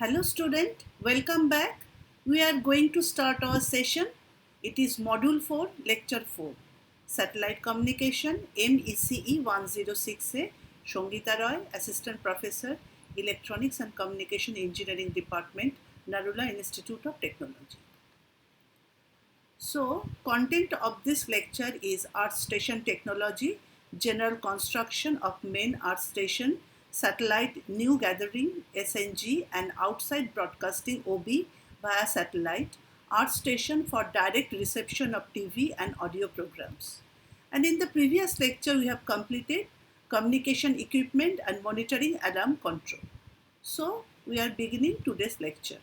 Hello student, welcome back. We are going to start our session. It is module 4, lecture 4. Satellite Communication, MECE 106A, Shongita Roy, Assistant Professor, Electronics and Communication Engineering Department, Narula Institute of Technology. So, content of this lecture is Earth Station Technology, General Construction of Main Earth Station, Satellite New Gathering SNG and Outside Broadcasting OB via satellite, Earth Station for direct reception of TV and audio programs. And in the previous lecture we have completed communication equipment and monitoring alarm control. So, we are beginning today's lecture.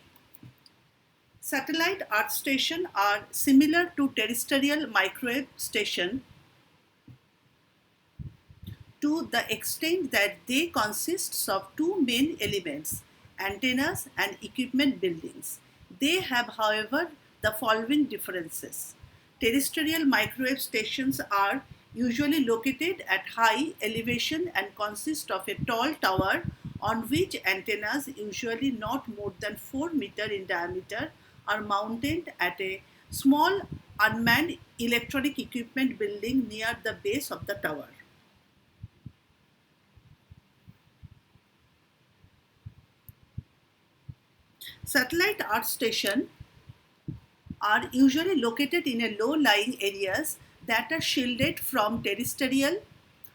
Satellite earth stations are similar to terrestrial microwave station to the extent that they consist of two main elements, antennas and equipment buildings. They have, however, the following differences. Terrestrial microwave stations are usually located at high elevation and consist of a tall tower on which antennas, usually not more than 4 meters in diameter, are mounted at a small unmanned electronic equipment building near the base of the tower. Satellite earth stations are usually located in a low-lying areas that are shielded from terrestrial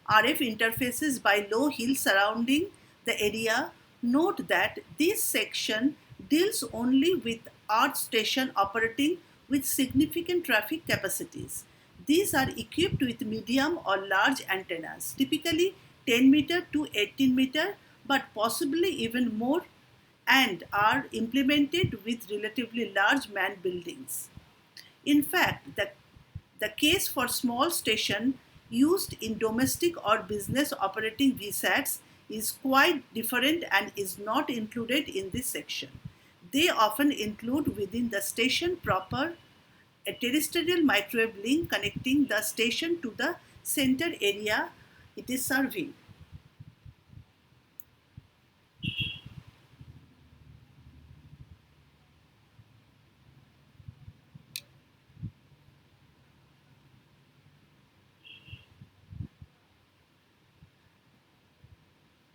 RF interfaces by low hills surrounding the area. Note that this section deals only with earth station operating with significant traffic capacities. These are equipped with medium or large antennas, typically 10 meter to 18 meter, but possibly even more, and are implemented with relatively large manned buildings. In fact, the case for small station used in domestic or business operating VSATs is quite different and is not included in this section. They often include within the station proper a terrestrial microwave link connecting the station to the center area it is serving.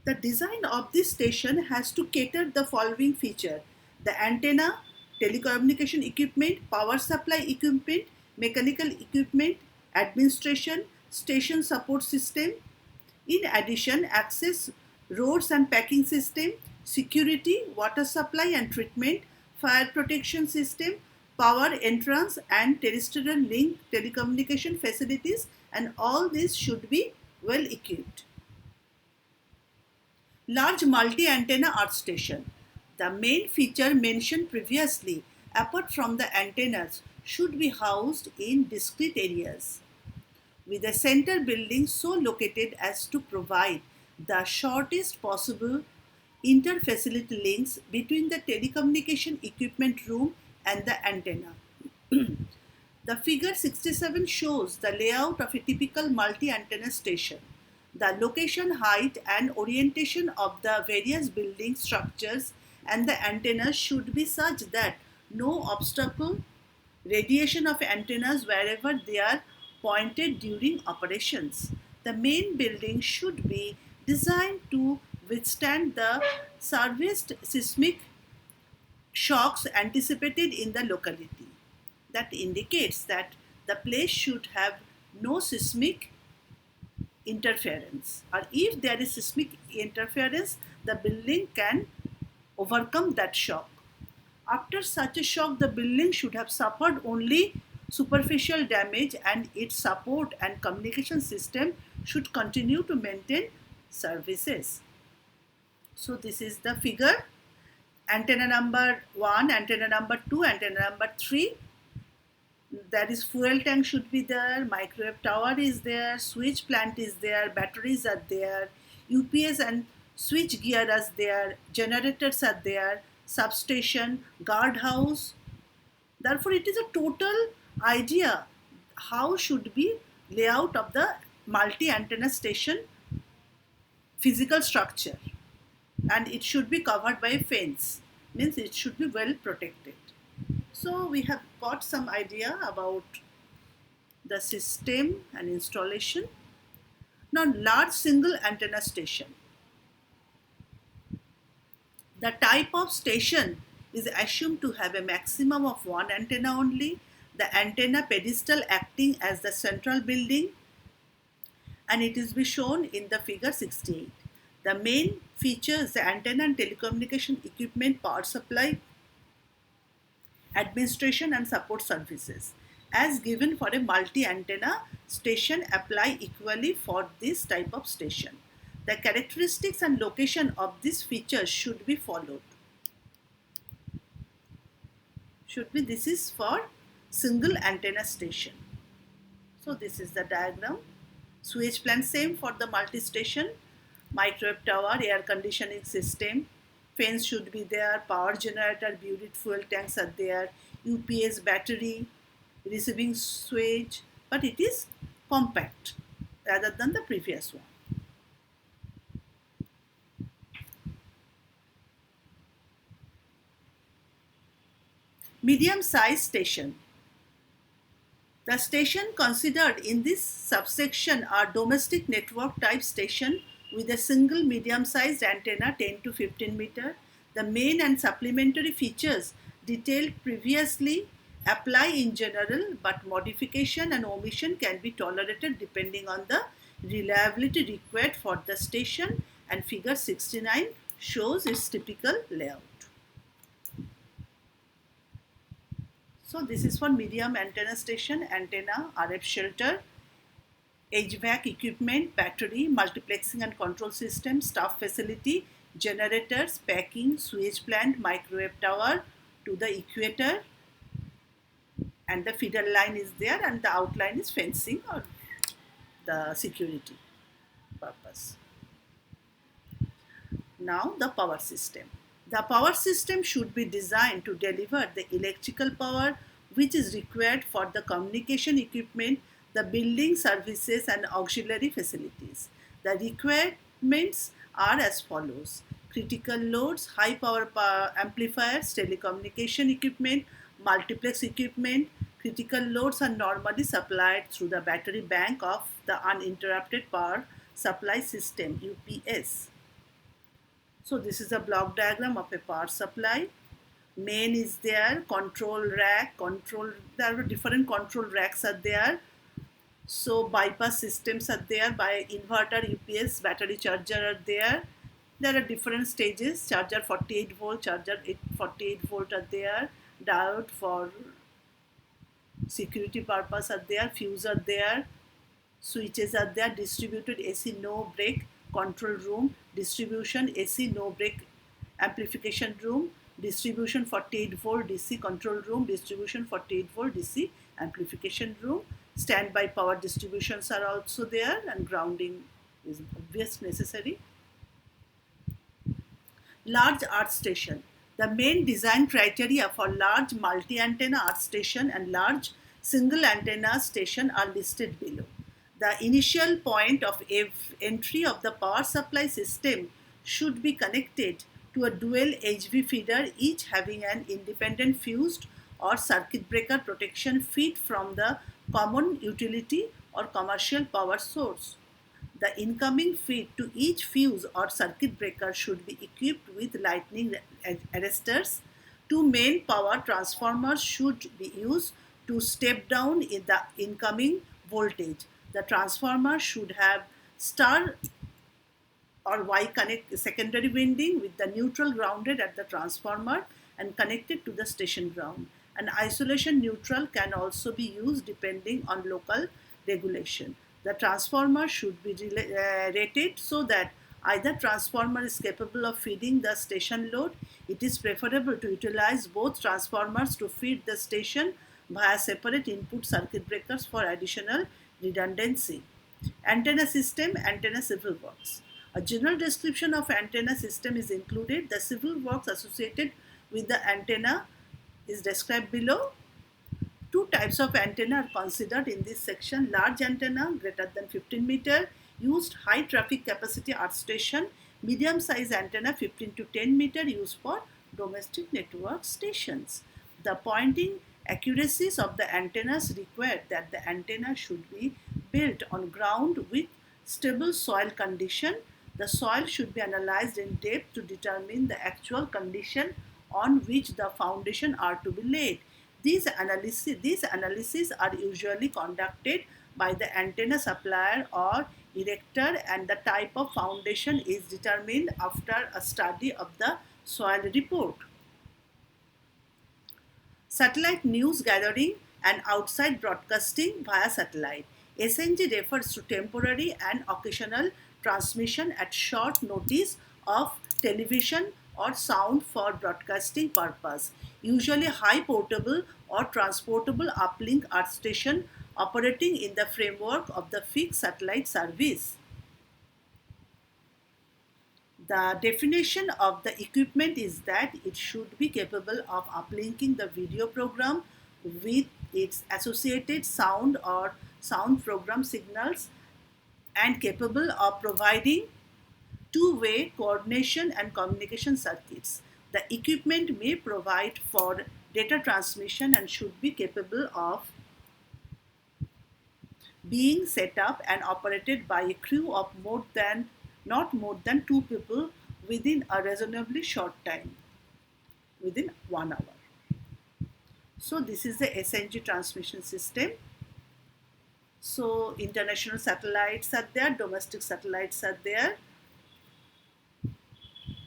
The design of this station has to cater the following feature: the antenna, telecommunication equipment, power supply equipment, mechanical equipment, administration, station support system. In addition, access roads and packing system, security, water supply and treatment, fire protection system, power entrance and terrestrial link telecommunication facilities, and all this should be well equipped. Large multi-antenna earth station. The main feature mentioned previously, apart from the antennas, should be housed in discrete areas, with a center building so located as to provide the shortest possible inter-facility links between the telecommunication equipment room and the antenna. The figure 67 shows the layout of a typical multi-antenna station. The location, height and orientation of the various building structures and the antennas should be such that no obstacle radiation of antennas wherever they are pointed during operations. The main building should be designed to withstand the serviced seismic shocks anticipated in the locality. That indicates that the place should have no seismic interference, or if there is seismic interference, the building can overcome that shock. After such a shock, the building should have suffered only superficial damage and its support and communication system should continue to maintain services. So this is the figure. Antenna number 1, antenna number 2, antenna number 3. That is, fuel tank should be there, microwave tower is there, switch plant is there, batteries are there, UPS and switch gear is there, generators are there, substation, guardhouse. Therefore, it is a total idea how should be layout of the multi-antenna station physical structure, and it should be covered by a fence. means it should be well protected. So we have got some idea about the system and installation. Now, large single antenna station. The type of station is assumed to have a maximum of one antenna only, the antenna pedestal acting as the central building, and it is be shown in the figure 68. The main features the antenna and telecommunication equipment, power supply, administration and support services. As given for a multi-antenna station apply equally for this type of station. The characteristics and location of these features should be followed. This is for single antenna station. So this is the diagram. Switch plan same for the multi-station, microwave tower, air conditioning system, fence should be there, power generator, buried fuel tanks are there, UPS battery, receiving switch, but it is compact rather than the previous one. Medium size station. The station considered in this subsection are domestic network type station with a single medium sized antenna 10 to 15 meter. The main and supplementary features detailed previously apply in general, but modification and omission can be tolerated depending on the reliability required for the station, and figure 69 shows its typical layout. So this is for medium antenna station, antenna, RF shelter, HVAC equipment, battery, multiplexing and control system, staff facility, generators, packing, switch plant, microwave tower to the equator, and the feeder line is there, and the outline is fencing or the security purpose. Now the power system. The power system should be designed to deliver the electrical power which is required for the communication equipment, the building services and auxiliary facilities. The requirements are as follows: critical loads, high power amplifiers, telecommunication equipment, multiplex equipment. Critical loads are normally supplied through the battery bank of the uninterrupted power supply system, UPS. So this is a block diagram of a power supply. Main is there, control rack, there are different control racks are there. So bypass systems are there, by inverter, UPS, battery charger are there. There are different stages, charger 48 volt, charger 48 volt are there, diode for security purpose are there, fuse are there, switches are there, distributed AC no break control room, distribution AC no break amplification room, distribution 48 volt DC control room, distribution 48 volt DC amplification room. Standby power distributions are also there, and grounding is obvious necessary. Large earth station. The main design criteria for large multi-antenna earth station and large single antenna station are listed below. The initial point of entry of the power supply system should be connected to a dual HV feeder, each having an independent fused or circuit breaker protection feed from the common utility or commercial power source. The incoming feed to each fuse or circuit breaker should be equipped with lightning arresters. Two main power transformers should be used to step down in the incoming voltage. The transformer should have star or Y connect secondary winding with the neutral grounded at the transformer and connected to the station ground. An isolation neutral can also be used depending on local regulation. The transformer should be rated so that either transformer is capable of feeding the station load. It is preferable to utilize both transformers to feed the station via separate input circuit breakers for additional redundancy. Antenna system, antenna civil works. A general description of antenna system is included. The civil works associated with the antenna is described below. Two types of antenna are considered in this section. Large antenna greater than 15 meter used high traffic capacity earth station. Medium size antenna 15 to 10 meter used for domestic network stations. The pointing accuracies of the antennas require that the antenna should be built on ground with stable soil condition. The soil should be analyzed in depth to determine the actual condition on which the foundation are to be laid. These analyses are usually conducted by the antenna supplier or erector, and the type of foundation is determined after a study of the soil report. Satellite news gathering and outside broadcasting via satellite. SNG refers to temporary and occasional transmission at short notice of television or sound for broadcasting purpose. Usually high portable or transportable uplink earth station operating in the framework of the fixed satellite service. The definition of the equipment is that it should be capable of uplinking the video program with its associated sound or sound program signals and capable of providing two-way coordination and communication circuits. The equipment may provide for data transmission and should be capable of being set up and operated by a crew of not more than 2 people within a reasonably short time, within 1 hour. So this is the SNG transmission system. So international satellites are there, domestic satellites are there.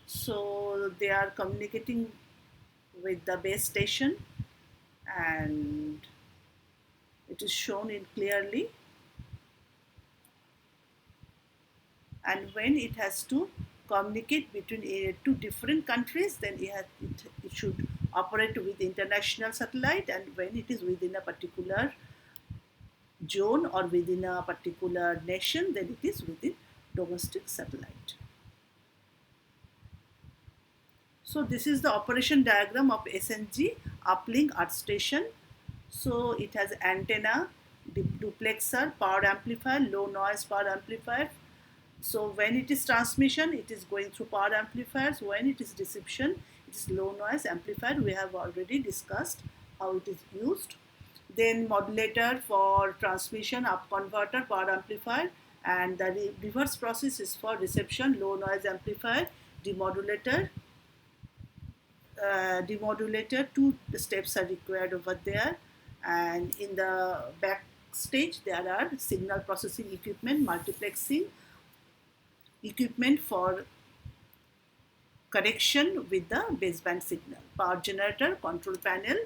So they are communicating with the base station, and it is shown in clearly. And when it has to communicate between two different countries, then it should operate with international satellite, and when it is within a particular zone or within a particular nation, then it is within domestic satellite. So this is the operation diagram of SNG uplink earth station. So it has antenna, duplexer, power amplifier, low noise power amplifier. So when it is transmission, it is going through power amplifiers. When it is reception, it is low noise amplifier. We have already discussed how it is used. Then modulator for transmission, up converter, power amplifier, and the reverse process is for reception, low noise amplifier, demodulator. Demodulator, 2 steps are required over there, and in the back stage there are signal processing equipment, multiplexing equipment for correction with the baseband signal, power generator, control panel.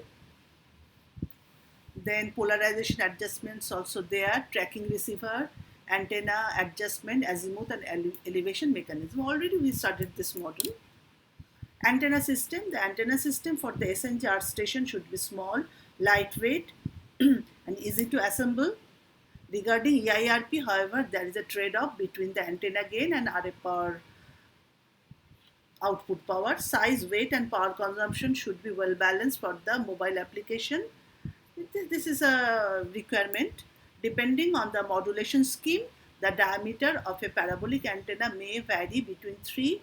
Then polarization adjustments also there, tracking receiver, antenna adjustment, azimuth and elevation mechanism. Already we started this model. Antenna system. The antenna system for the SNG earth station should be small, lightweight and easy to assemble. Regarding EIRP, however, there is a trade-off between the antenna gain and RF power output power. Size, weight and power consumption should be well balanced for the mobile application. This is a requirement. Depending on the modulation scheme, the diameter of a parabolic antenna may vary between 3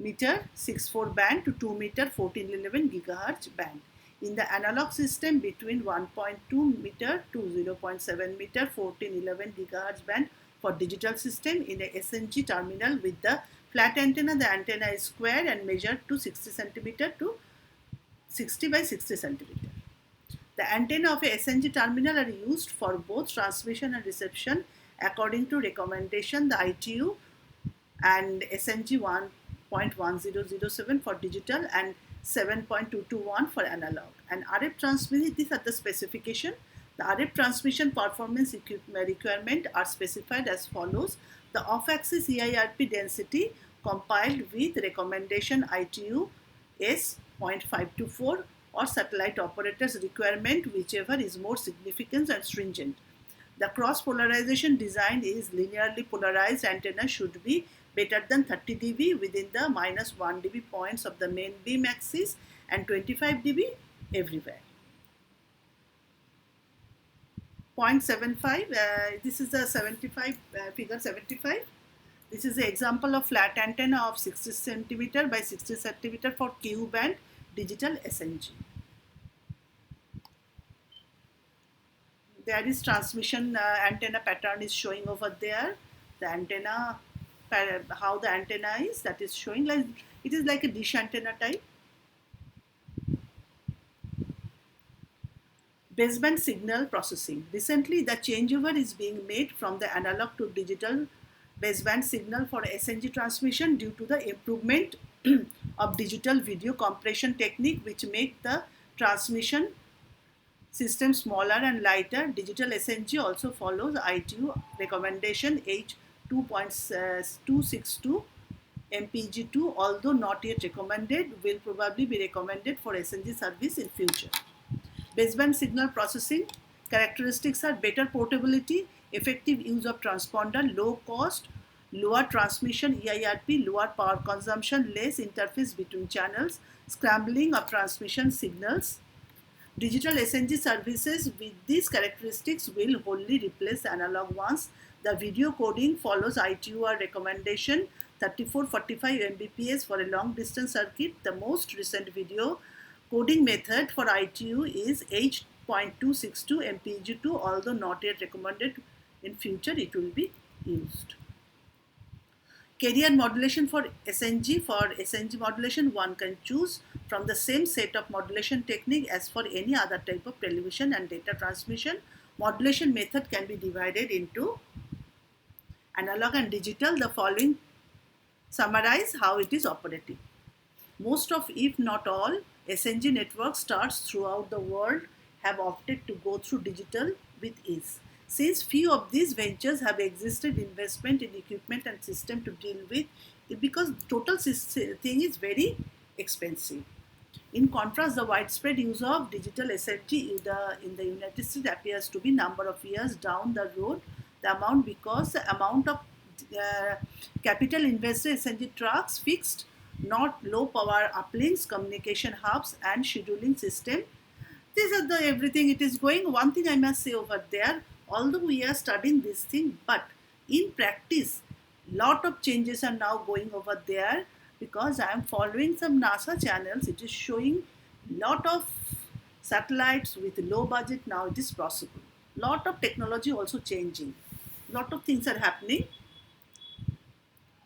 meter 6.4 band to 2 meter 1411 gigahertz band. In the analog system, between 1.2 meter to 0.7 meter 1411 gigahertz band. For digital system, in a SNG terminal with the flat antenna, the antenna is square and measured to 60 centimeter to 60 by 60 centimeter. The antenna of a SNG terminal are used for both transmission and reception according to recommendation, the ITU, and SNG 1.1007 for digital and 7.221 for analog. And RF transmission, these are the specification. The RF transmission performance requirement are specified as follows. The off-axis EIRP density compiled with recommendation ITU S 0.524 or satellite operators requirement, whichever is more significant and stringent. The cross polarization design is linearly polarized antenna should be better than 30 dB within the -1 dB points of the main beam axis and 25 dB everywhere. 0.75, this is the 75, figure 75. This is an example of flat antenna of 60 centimeter by 60 centimeter for Ku band digital SNG. There is transmission antenna pattern is showing over there. The antenna, how the antenna is, that is showing, like it is like a dish antenna type. Baseband signal processing. Recently, the changeover is being made from the analog to digital baseband signal for SNG transmission due to the improvement of digital video compression technique, which make the transmission system smaller and lighter. Digital SNG also follows ITU recommendation H2.262 MPG2, although not yet recommended, will probably be recommended for SNG service in future. Baseband signal processing characteristics are better portability, effective use of transponder, low cost, lower transmission EIRP, lower power consumption, less interface between channels, scrambling of transmission signals. Digital SNG services with these characteristics will wholly replace analog ones. The video coding follows ITUR recommendation 3445 Mbps for a long distance circuit. The most recent video coding method for ITU is H.262 MPG2, although not yet recommended. In future it will be used. Carrier modulation for SNG. For SNG modulation, one can choose from the same set of modulation technique as for any other type of television and data transmission. Modulation method can be divided into analog and digital. The following summarize how it is operating. Most of, if not all, SNG network stars throughout the world have opted to go through digital with ease. Since few of these ventures have existed investment in equipment and system to deal with it, because total thing is very expensive. In contrast, the widespread use of digital SNG in the United States appears to be number of years down the road. The amount, because the amount of capital invested SNG trucks, fixed, not low power uplinks, communication hubs, and scheduling system. These are the everything it is going. One thing I must say over there, although we are studying this thing, but in practice, lot of changes are now going over there, because I am following some NASA channels. It is showing lot of satellites with low budget. Now it is possible. Lot of technology also changing. Lot of things are happening.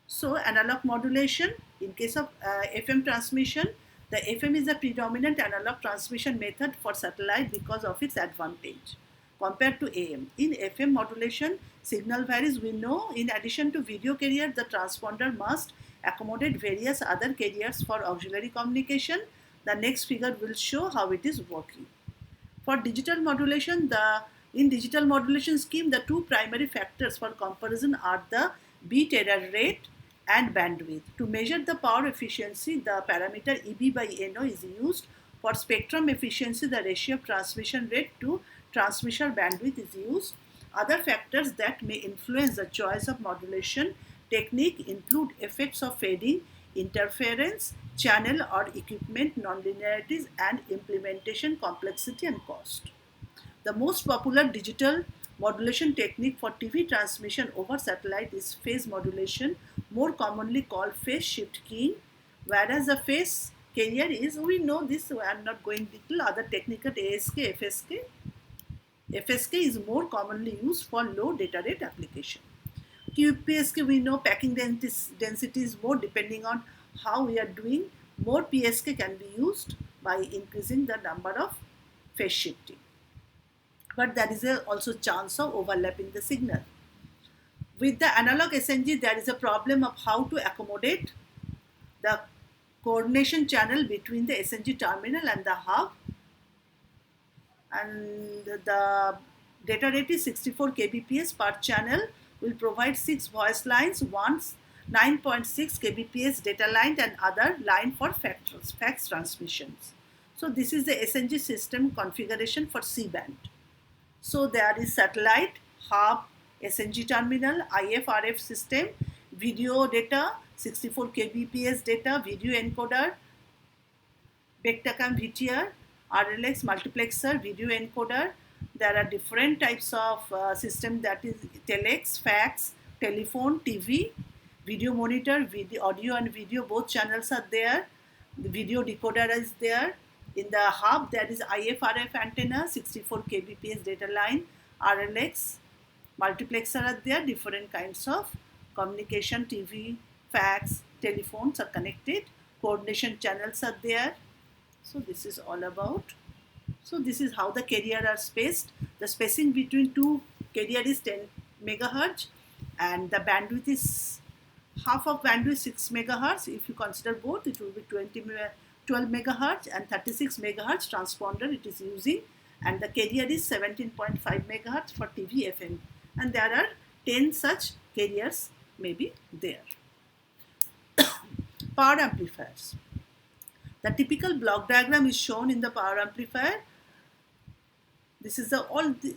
So analog modulation, in case of FM transmission, the FM is the predominant analog transmission method for satellite because of its advantage compared to AM. In FM modulation, signal varies. We know in addition to video carrier, the transponder must accommodate various other carriers for auxiliary communication. The next figure will show how it is working. For digital modulation, in digital modulation scheme, the two primary factors for comparison are the bit error rate and bandwidth. To measure the power efficiency, the parameter EB by NO is used. For spectrum efficiency, the ratio of transmission rate to transmission bandwidth is used. Other factors that may influence the choice of modulation technique include effects of fading, interference, channel or equipment nonlinearities, and implementation complexity and cost. The most popular digital modulation technique for TV transmission over satellite is phase modulation, more commonly called phase shift keying, whereas the phase carrier is, we know this, I am not going detail, other technical ASK, FSK. FSK is more commonly used for low data rate application. QPSK, we know packing density is more, depending on how we are doing. More PSK can be used by increasing the number of phase shifting. But there is also chance of overlapping the signal. With the analog SNG, there is a problem of how to accommodate the coordination channel between the SNG terminal and the hub. And the data rate is 64 kbps per channel. Will provide 6 voice lines, one 9.6 kbps data line and other line for fax transmissions. So this is the SNG system configuration for C-band. So there is satellite, hub, SNG terminal, IF-RF system, video data, 64 kbps data, video encoder, Betacam VTR, RLX multiplexer, video encoder. There are different types of system, that is telex, fax, telephone, TV. Video monitor, video, audio and video, both channels are there. The video decoder is there. In the hub, there is IFRF antenna, 64 kbps data line, RLX, multiplexer are there, different kinds of communication, TV, fax, telephones are connected, coordination channels are there. So this is all about. So this is how the carrier are spaced. The spacing between two carrier is 10 megahertz and the bandwidth is half of bandwidth 6 megahertz. If you consider both, it will be 12 megahertz and 36 megahertz transponder it is using, and the carrier is 17.5 megahertz for TV FM, and there are 10 such carriers maybe there. Power amplifiers. The typical block diagram is shown in the power amplifier. This is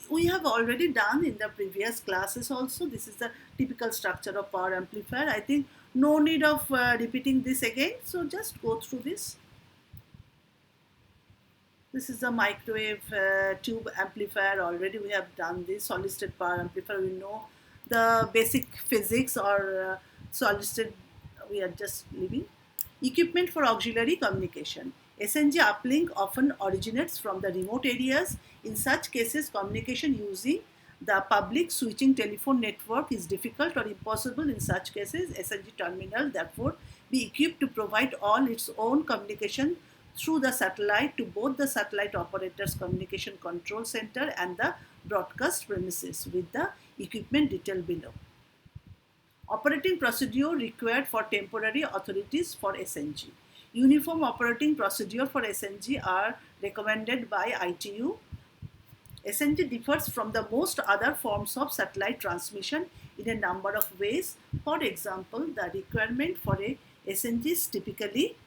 we have already done in the previous classes also. This is the typical structure of power amplifier. I think no need of repeating this again. So just go through this. This is the microwave tube amplifier. Already we have done this. Solid state power amplifier. We know the basic physics or solid state. We are just leaving. Equipment for auxiliary communication. SNG uplink often originates from the remote areas. In such cases, communication using the public switching telephone network is difficult or impossible. In such cases, SNG terminal therefore be equipped to provide all its own communication through the satellite to both the satellite operator's communication control center and the broadcast premises, with the equipment detailed below. Operating procedure required for temporary authorities for SNG. Uniform operating procedure for SNG are recommended by ITU. SNG differs from the most other forms of satellite transmission in a number of ways. For example, the requirement for a SNG is typically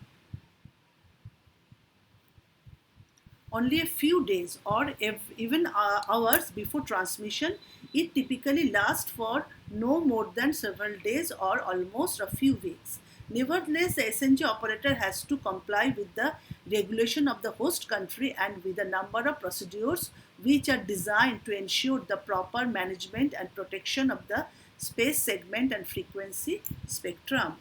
only a few days or even hours before transmission. It typically lasts for no more than several days or almost a few weeks. Nevertheless, the SNG operator has to comply with the regulation of the host country and with a number of procedures which are designed to ensure the proper management and protection of the space segment and frequency spectrum.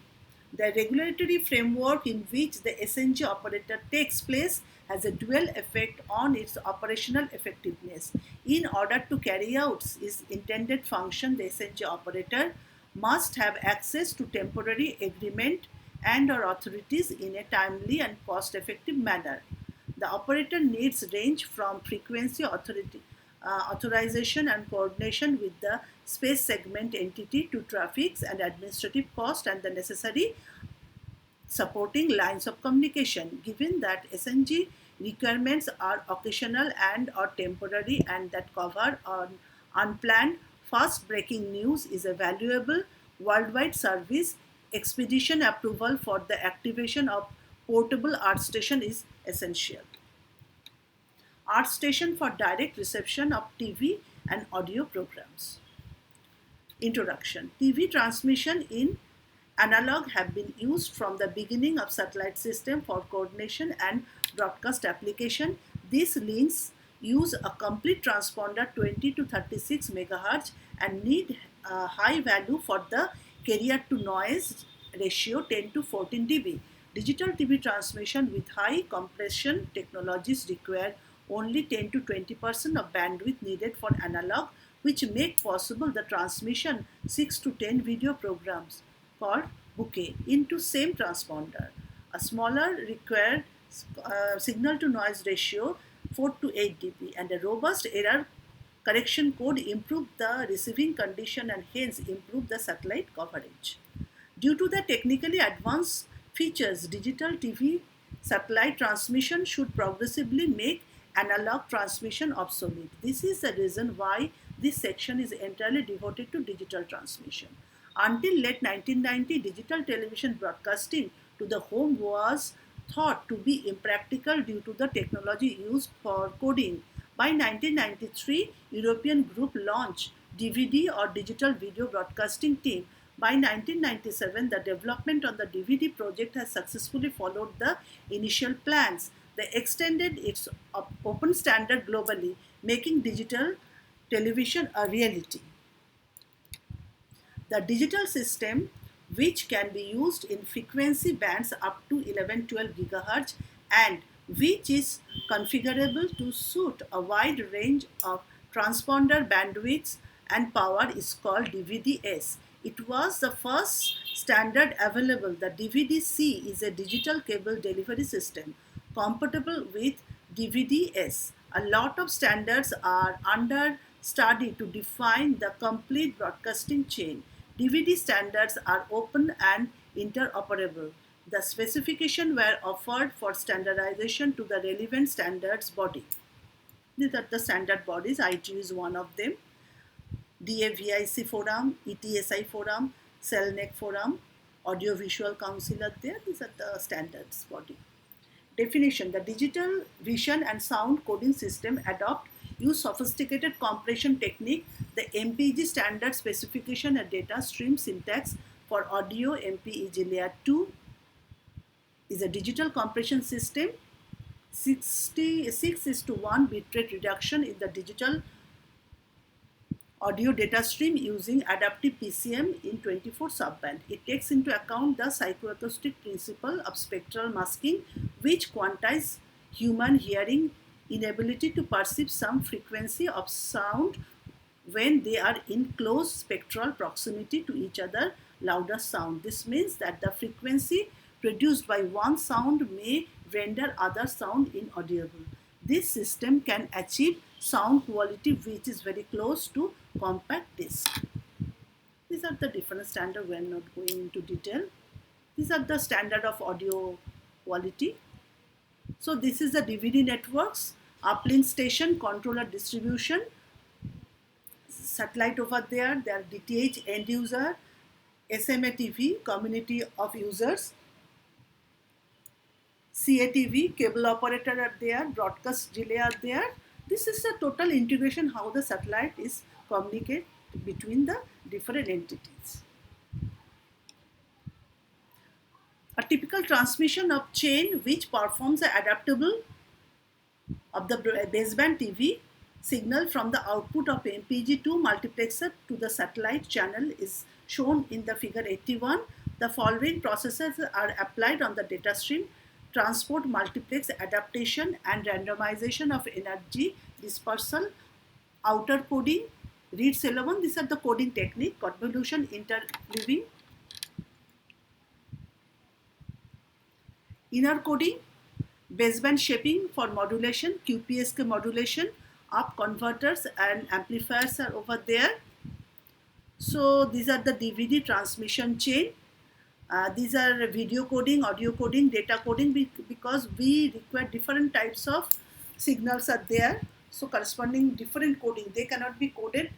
The regulatory framework in which the SNG operator takes place has a dual effect on its operational effectiveness. In order to carry out its intended function, the SNG operator must have access to temporary agreement and or authorities in a timely and cost-effective manner. The operator needs range from frequency authorization and coordination with the space segment entity to traffic and administrative cost and the necessary supporting lines of communication. Given that SNG requirements are occasional and or temporary and that cover on unplanned fast breaking news is a valuable worldwide service, expedition approval for the activation of portable earth station is essential. Earth station for direct reception of TV and audio programs. Introduction. TV transmission in analog have been used from the beginning of satellite system for coordination and broadcast application. These links use a complete transponder 20 to 36 megahertz and need a high value for the carrier to noise ratio 10 to 14 dB. Digital TV transmission with high compression technologies require only 10 to 20% of bandwidth needed for analog, which make possible the transmission 6 to 10 video programs called bouquet into same transponder. A smaller required signal to noise ratio 4 to 8 dB and a robust error correction code improve the receiving condition and hence improve the satellite coverage. Due to the technically advanced features, digital TV satellite transmission should progressively make analog transmission obsolete. This is the reason why this section is entirely devoted to digital transmission. Until late 1990, digital television broadcasting to the home was thought to be impractical due to the technology used for coding. By 1993, European group launched DVD or digital video broadcasting team. By 1997, the development on the DVD project has successfully followed the initial plans. They extended its open standard globally, making digital television a reality. The digital system which can be used in frequency bands up to 11-12 GHz and which is configurable to suit a wide range of transponder bandwidths and power is called DVD-S. It was the first standard available. The DVD-C is a digital cable delivery system compatible with DVD-S. A lot of standards are under study to define the complete broadcasting chain. DVD standards are open and interoperable. The specifications were offered for standardization to the relevant standards body. These are the standard bodies. ITU is one of them. DAVIC Forum, ETSI Forum, CELNEC Forum, Audiovisual Council are there. These are the standards body. Definition: the digital vision and sound coding system use sophisticated compression technique. The MPEG standard specification and data stream syntax for audio MPEG layer 2 is a digital compression system. 66:1 bitrate reduction in the digital audio data stream using adaptive PCM in 24 subband. It takes into account the psychoacoustic principle of spectral masking, which quantizes human hearing inability to perceive some frequency of sound when they are in close spectral proximity to each other, louder sound. This means that the frequency produced by one sound may render other sound inaudible. This system can achieve sound quality which is very close to compact disc. These are the different standards. We are not going into detail. These are the standard of audio quality. So this is the DVD networks, uplink station, controller distribution, satellite over there, they are DTH end user, SMA TV, community of users, CATV, cable operator are there, broadcast relay are there. This is the total integration, how the satellite is communicate between the different entities. A typical transmission of chain which performs the adaptable of the baseband TV signal from the output of MPEG-2 multiplexer to the satellite channel is shown in the figure 81. The following processes are applied on the data stream: transport, multiplex, adaptation and randomization of energy dispersal, outer coding, Reed-Solomon. These are the coding technique: convolution, interleaving, inner coding, baseband shaping for modulation, QPSK modulation, up converters and amplifiers are over there. So these are the DVD transmission chain. These are video coding, audio coding, data coding, because we require different types of signals are there. So corresponding different coding, they cannot be coded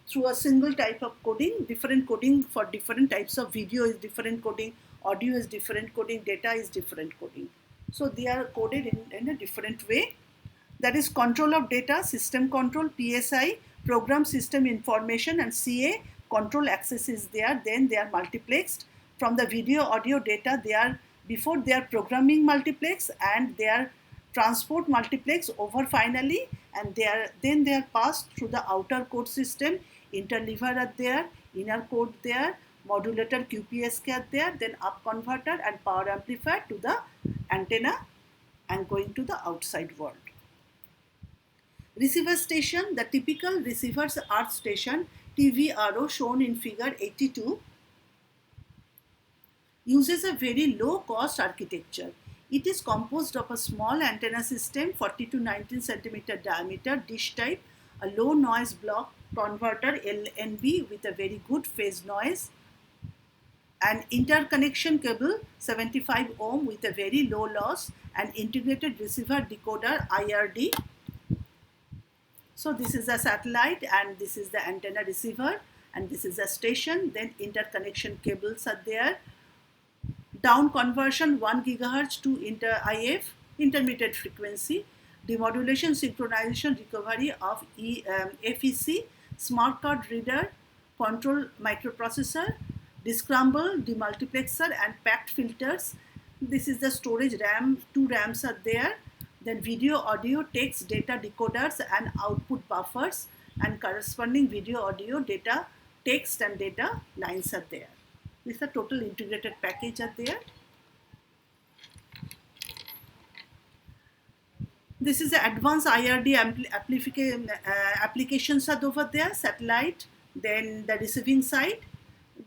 through a single type of coding. Different coding for different types of video is different coding, audio is different coding, data is different coding. So they are coded in a different way. That is control of data, system control, PSI, program system information, and CA, control access is there. Then they are multiplexed. From the video audio data, they are before they are programming multiplex and they are transport multiplex over finally, and then they are passed through the outer code system. Interleaver are there, inner code there, modulator QPSK are there, then up converter and power amplifier to the antenna and going to the outside world. Receiver station, the typical receiver's earth station TVRO shown in figure 82 uses a very low cost architecture. It is composed of a small antenna system 40 to 19 centimeter diameter, dish type, a low noise block converter LNB with a very good phase noise, an interconnection cable 75 ohm with a very low loss, and integrated receiver decoder IRD. So this is a satellite and this is the antenna receiver and this is a station. Then interconnection cables are there. Down conversion 1 GHz to IF, intermittent frequency. Demodulation, synchronization, recovery of FEC, smart card reader, control microprocessor, descramble, demultiplexer and packed filters. This is the storage RAM, 2 RAMs are there. Then video, audio, text, data decoders and output buffers and corresponding video, audio, data, text and data lines are there. This is a total integrated package are there. This is the advanced IRD applications are over there, satellite, then the receiving side,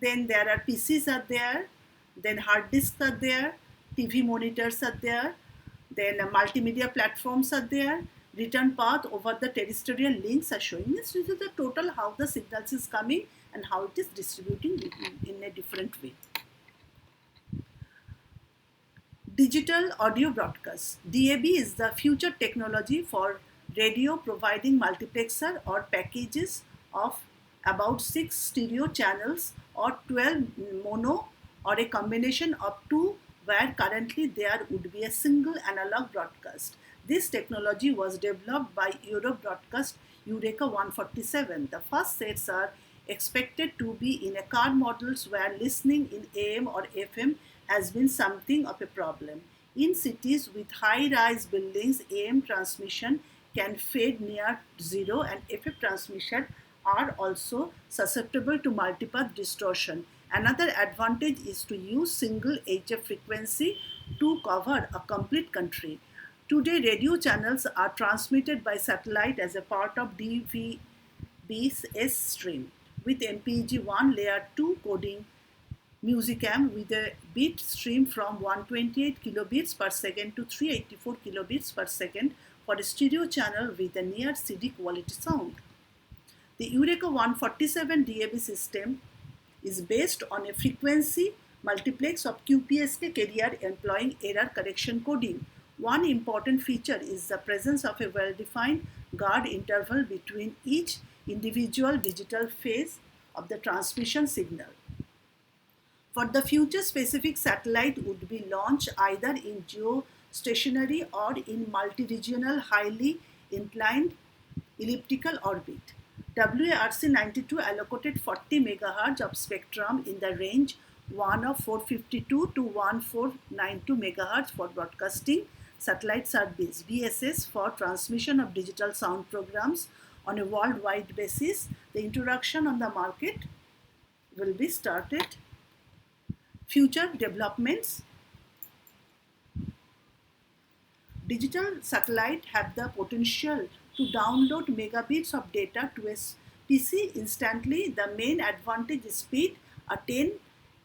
then there are PCs are there, then hard disks are there, TV monitors are there, then multimedia platforms are there, return path over the terrestrial links are showing. This is the total how the signals is coming and how it is distributing in a different way. Digital audio broadcast. DAB is the future technology for radio, providing multiplexer or packages of about 6 stereo channels or 12 mono, or a combination of two, where currently there would be a single analog broadcast. This technology was developed by Euro Broadcast Eureka 147. The first sets are expected to be in a car models where listening in AM or FM has been something of a problem. In cities with high-rise buildings, AM transmission can fade near zero, and FM transmission are also susceptible to multipath distortion. Another advantage is to use single HF frequency to cover a complete country. Today, radio channels are transmitted by satellite as a part of DVB-S stream with MPEG-1 layer 2 coding Musicam with a bit stream from 128 kilobits per second to 384 kilobits per second for a stereo channel with a near CD quality sound. The Eureka 147 DAB system is based on a frequency multiplex of QPSK carrier employing error correction coding. One important feature is the presence of a well-defined guard interval between each individual digital phase of the transmission signal. For the future, specific satellite would be launched either in geostationary or in multi-regional highly inclined elliptical orbit. WARC 92 allocated 40 MHz of spectrum in the range 1 of 452 to 1492 MHz for broadcasting satellite service, BSS, for transmission of digital sound programs on a worldwide basis. The introduction on the market will be started. Future developments. Digital satellite have the potential to download megabits of data to a PC instantly. The main advantage is speed. A 10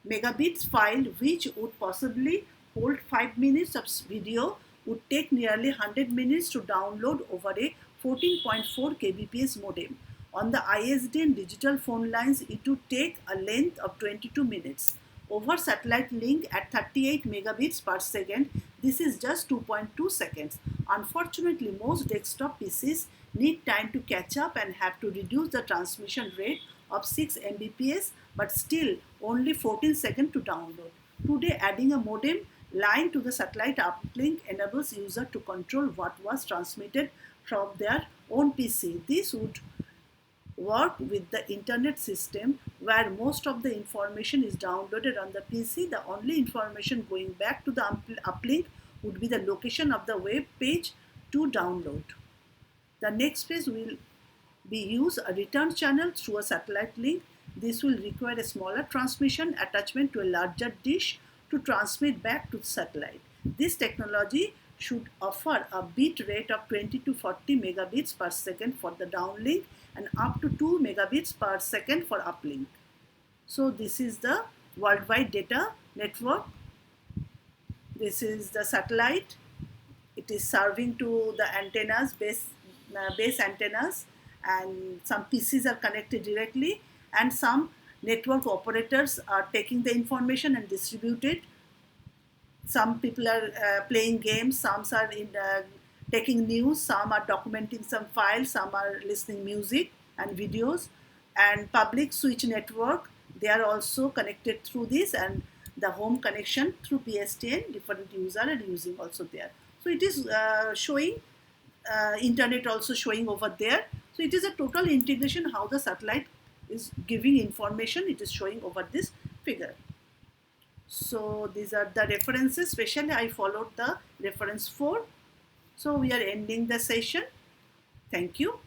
megabits file, which would possibly hold 5 minutes of video, would take nearly 100 minutes to download over a 14.4 kbps modem. On the ISDN digital phone lines, it would take a length of 22 minutes. Over satellite link at 38 megabits per second, this is just 2.2 seconds. Unfortunately, most desktop PCs need time to catch up and have to reduce the transmission rate of 6 Mbps, but still only 14 seconds to download. Today, adding a modem line to the satellite uplink enables user to control what was transmitted from their own PC. This would work with the internet system where most of the information is downloaded on the PC. The only information going back to the uplink would be the location of the web page to download. The next phase will be use a return channel through a satellite link. This will require a smaller transmission attachment to a larger dish to transmit back to the satellite. This technology should offer a bit rate of 20 to 40 megabits per second for the downlink and up to 2 megabits per second for uplink. So this is the worldwide data network. This is the satellite. It is serving to the antennas, base antennas, and some PCs are connected directly, and some network operators are taking the information and distribute it. Some people are playing games, some are taking news, some are documenting some files, some are listening music and videos. And public switch network, they are also connected through this, and the home connection through PSTN, different users are using also there. So it is showing internet also showing over there. So it is a total integration how the satellite is giving information. It is showing over this figure. So these are the references, especially I followed the reference 4. So we are ending the session. Thank you.